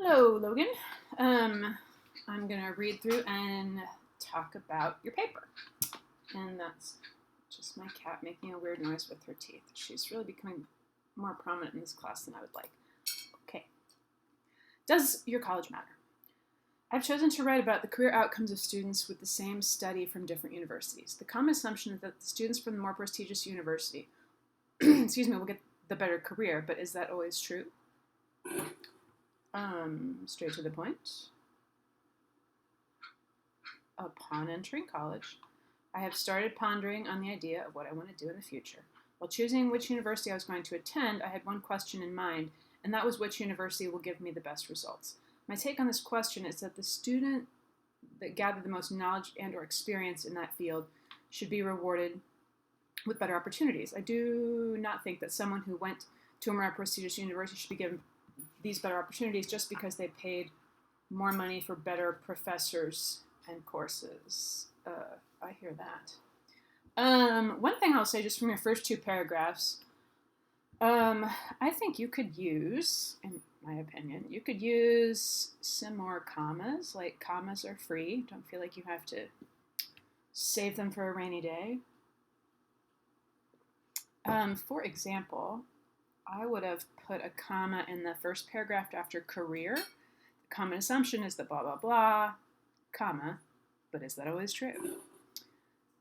Hello, Logan. I'm going to read through and talk about your paper. And that's just my cat making a weird noise with her teeth. She's really becoming more prominent in this class than I would like. Okay. Does your college matter? I've chosen to write about the career outcomes of students with the same study from different universities. The common assumption is that the students from the more prestigious university will get the better career, but is that always true? Straight to the point. Upon entering college, I have started pondering on the idea of what I want to do in the future. While choosing which university I was going to attend, I had one question in mind, and that was which university will give me the best results. My take on this question is that the student that gathered the most knowledge and or experience in that field should be rewarded with better opportunities. I do not think that someone who went to a more prestigious university should be given these better opportunities just because they paid more money for better professors and courses. I hear that. One thing I'll say just from your first two paragraphs, I think you could use, in my opinion, you could use some more commas. Like, commas are free. Don't feel like you have to save them for a rainy day. For example, I would have put a comma in the first paragraph after career. The common assumption is that blah, blah, blah, comma, but is that always true?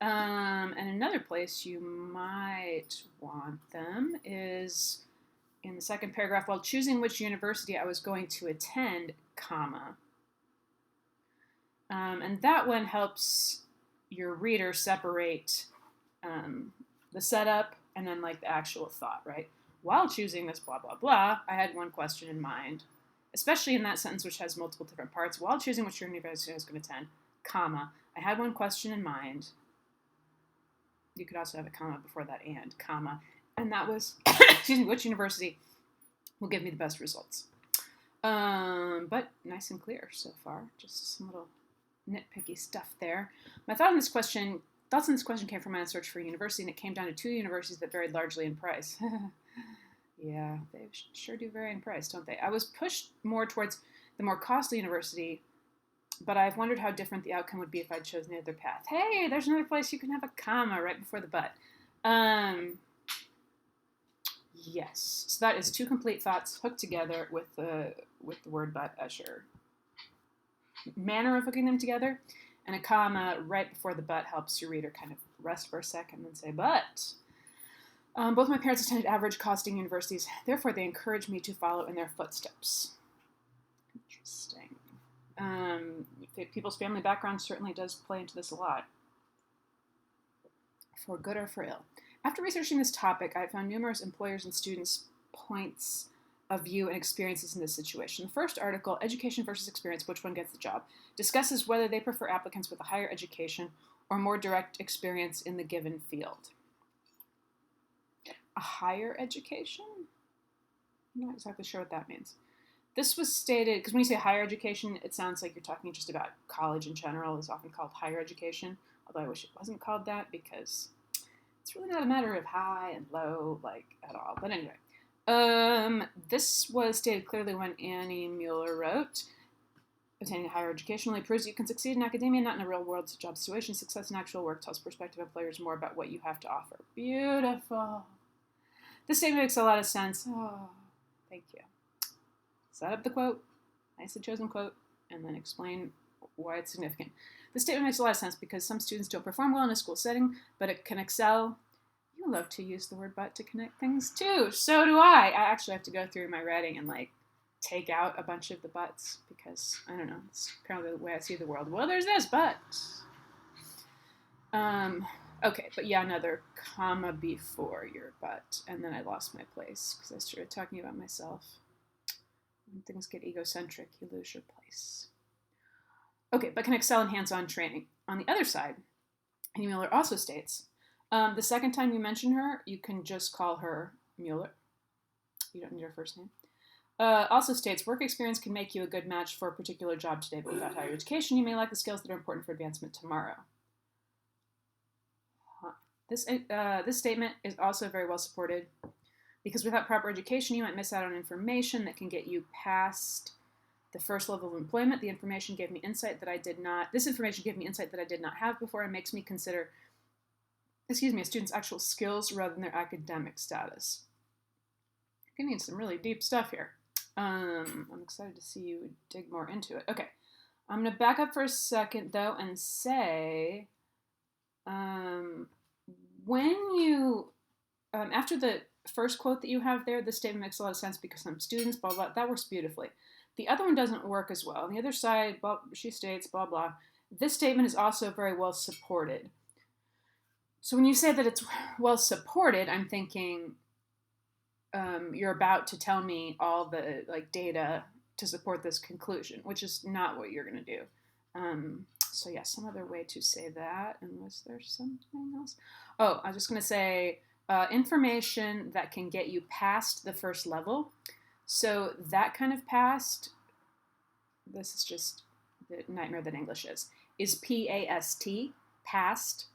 And another place you might want them is in the second paragraph, while choosing which university I was going to attend, comma. And that one helps your reader separate the setup and then like the actual thought, right? While choosing this blah, blah, blah, I had one question in mind, especially in that sentence which has multiple different parts. While choosing which university I was going to attend, comma, I had one question in mind. You could also have a comma before that and, comma, and that was, which university will give me the best results. But nice and clear so far. Just some little nitpicky stuff there. My thoughts on this question came from my own search for a university, and it came down to two universities that varied largely in price. Yeah, they sure do vary in price, don't they? I was pushed more towards the more costly university, but I've wondered how different the outcome would be if I'd chosen the other path. Hey, there's another place you can have a comma right before the but. Yes, so that is two complete thoughts hooked together with the word but as your manner of hooking them together, and a comma right before the but helps your reader kind of rest for a second and say, but. Both my parents attended average costing universities, therefore they encouraged me to follow in their footsteps. Interesting. People's family background certainly does play into this a lot, for good or for ill. After researching this topic, I found numerous employers and students' points of view and experiences in this situation. The first article, Education versus Experience, Which One Gets the Job, discusses whether they prefer applicants with a higher education or more direct experience in the given field. A higher education? I'm not exactly sure what that means. This was stated, because when you say higher education, it sounds like you're talking just about college in general. It's often called higher education, although I wish it wasn't called that because it's really not a matter of high and low, like, at all. But anyway, this was stated clearly when Annie Mueller wrote, obtaining a higher education only proves you can succeed in academia, not in a real-world job situation. Success in actual work tells prospective employers more about what you have to offer. Beautiful. This statement makes a lot of sense. Oh, thank you. Set up the quote, nicely chosen quote, and then explain why it's significant. This statement makes a lot of sense because some students don't perform well in a school setting, but it can excel. You love to use the word but to connect things too. So do I. I actually have to go through my writing and take out a bunch of the buts because, I don't know, it's apparently the way I see the world. Well, there's this but. Okay, but yeah, another comma before your but, and then I lost my place because I started talking about myself. When things get egocentric, you lose your place. Okay, but can excel in hands-on training. On the other side, Annie Mueller also states, the second time you mention her, you can just call her Mueller. You don't need her first name. Also states, work experience can make you a good match for a particular job today, but without higher education, you may lack the skills that are important for advancement tomorrow. This statement is also very well supported because without proper education, you might miss out on information that can get you past the first level of employment. The information gave me insight that I did not, this information gave me insight that I did not have before and makes me consider, a student's actual skills rather than their academic status. You're getting into some really deep stuff here. I'm excited to see you dig more into it. Okay, I'm going to back up for a second, though, and say, when you, after the first quote that you have there, this statement makes a lot of sense because some students, blah, blah, that works beautifully. The other one doesn't work as well. On the other side, blah, she states, blah, blah. This statement is also very well supported. So when you say that it's well supported, I'm thinking you're about to tell me all the data to support this conclusion, which is not what you're going to do. So yeah, some other way to say that. And was there something else? Oh, I was just going to say information that can get you past the first level. So that kind of past, this is just the nightmare that English is P-A-S-T, past.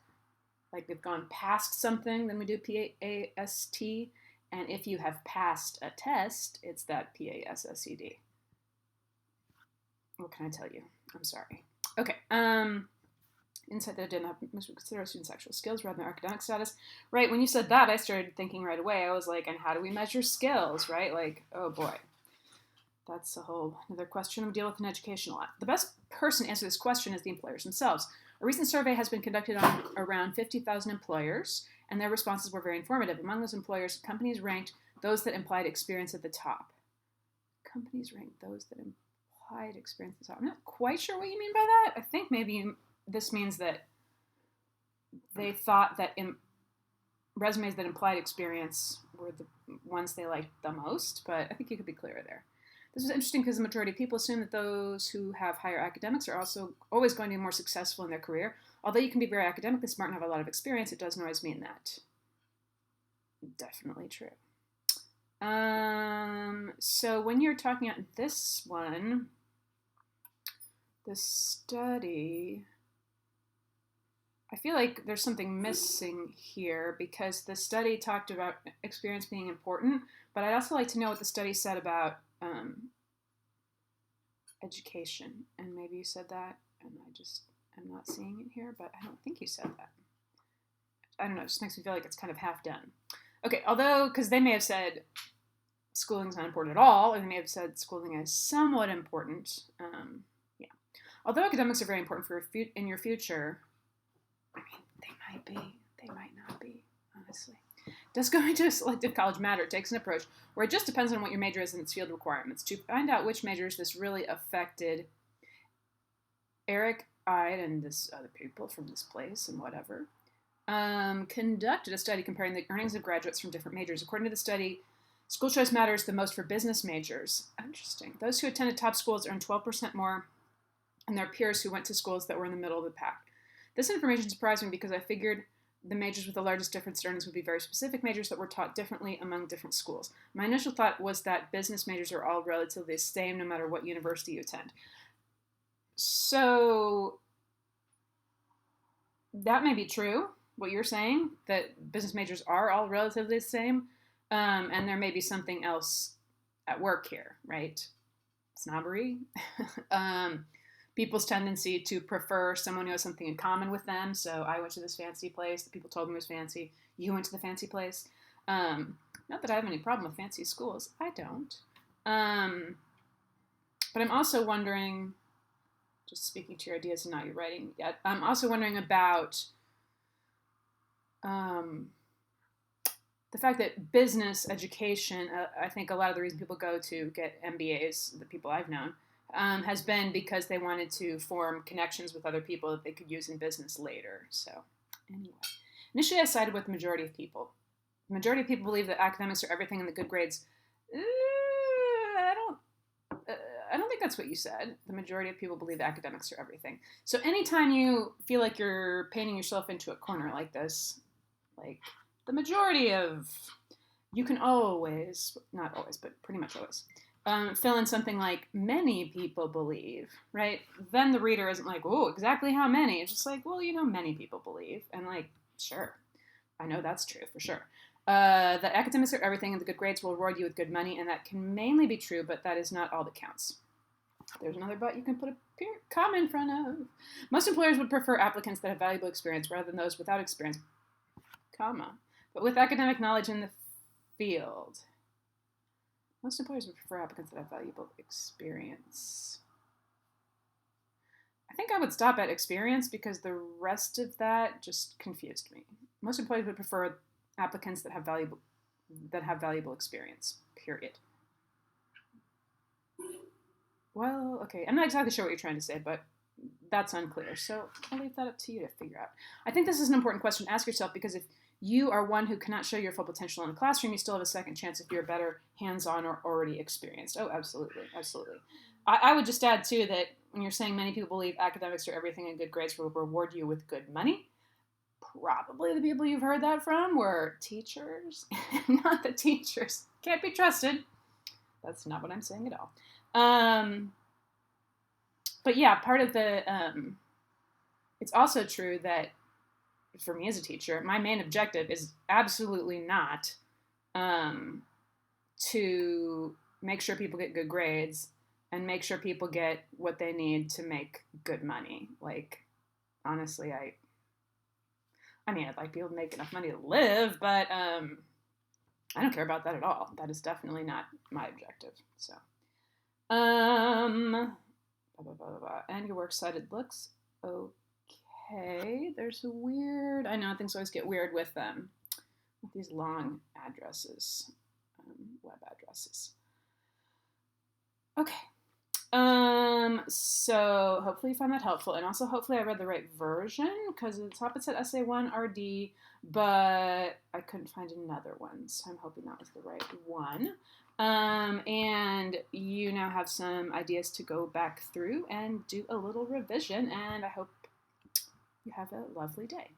Like we've gone past something, then we do P-A-S-T. And if you have passed a test, it's that P-A-S-S-E-D. What can I tell you? I'm sorry. Okay. Insight that I didn't have, must we consider a student's actual skills rather than their academic status. Right, when you said that, I started thinking right away. I was like, and how do we measure skills, right? Like, oh boy. That's a whole another question we deal with in education a lot. The best person to answer this question is the employers themselves. A recent survey has been conducted on around 50,000 employers, and their responses were very informative. Among those employers, companies ranked those that implied experience at the top. Companies ranked those that implied experience at the top. I'm not quite sure what you mean by that. I think maybe this means that they thought that resumes that implied experience were the ones they liked the most, but I think you could be clearer there. This is interesting because the majority of people assume that those who have higher academics are also always going to be more successful in their career. Although you can be very academically smart and have a lot of experience, it doesn't always mean that. Definitely true. So when you're talking about this one, the study, I feel like there's something missing here because the study talked about experience being important, but I'd also like to know what the study said about education. And maybe you said that, and I'm not seeing it here, but I don't think you said that. I don't know, it just makes me feel like it's kind of half done. Okay, although, because they may have said schooling's not important at all, or they may have said schooling is somewhat important. Yeah. Although academics are very important for in your future, I mean, they might be, they might not be, honestly. Does going to a selective college matter? It takes an approach where it just depends on what your major is and its field requirements. To find out which majors this really affected, Eric Ide and this other people from this place and whatever conducted a study comparing the earnings of graduates from different majors. According to the study, school choice matters the most for business majors. Interesting. Those who attended top schools earned 12% more than their peers who went to schools that were in the middle of the pack. This information surprised me because I figured the majors with the largest difference in earnings would be very specific majors that were taught differently among different schools. My initial thought was that business majors are all relatively the same no matter what university you attend. So that may be true, what you're saying, that business majors are all relatively the same, and there may be something else at work here, right? Snobbery. People's tendency to prefer someone who has something in common with them. So I went to this fancy place. The people told me it was fancy. You went to the fancy place. Not that I have any problem with fancy schools. I don't. But I'm also wondering, just speaking to your ideas and not your writing yet, I'm also wondering about the fact that business education, I think a lot of the reason people go to get MBAs, the people I've known, has been because they wanted to form connections with other people that they could use in business later. So anyway, initially I sided with the majority of people. The majority of people believe that academics are everything and the good grades. I don't think that's what you said. The majority of people believe academics are everything. So anytime you feel like you're painting yourself into a corner like this, like the majority of, you can always, not always, but pretty much always, fill in something like many people believe, right? Then the reader isn't like, oh, exactly how many? It's just like, well, many people believe. And like, sure, I know that's true for sure. That academics are everything and the good grades will reward you with good money, and that can mainly be true, but that is not all that counts. There's another but you can put a comma in front of. Most employers would prefer applicants that have valuable experience rather than those without experience, comma, but with academic knowledge in the field. Most employers would prefer applicants that have valuable experience. I think I would stop at experience because the rest of that just confused me. Most employers would prefer applicants that have valuable experience, period. Well, okay, I'm not exactly sure what you're trying to say, but that's unclear. So I'll leave that up to you to figure out. I think this is an important question to ask yourself because if you are one who cannot show your full potential in a classroom, you still have a second chance if you're better hands-on or already experienced. Oh, absolutely, absolutely. I would just add, too, that when you're saying many people believe academics are everything and good grades will reward you with good money, probably the people you've heard that from were teachers, not the teachers. Can't be trusted. That's not what I'm saying at all. But yeah, part of the, it's also true that for me as a teacher, my main objective is absolutely not to make sure people get good grades and make sure people get what they need to make good money. Like, honestly, I mean, I'd like people to make enough money to live, but I don't care about that at all. That is definitely not my objective. So, and your works cited looks okay. There's a weird, I know things always get weird with these long addresses, web addresses. Okay. So hopefully you found that helpful, and also hopefully I read the right version, because at the top it said Essay 1 RD, but I couldn't find another one, so I'm hoping that was the right one. And you now have some ideas to go back through and do a little revision, and I hope you have a lovely day.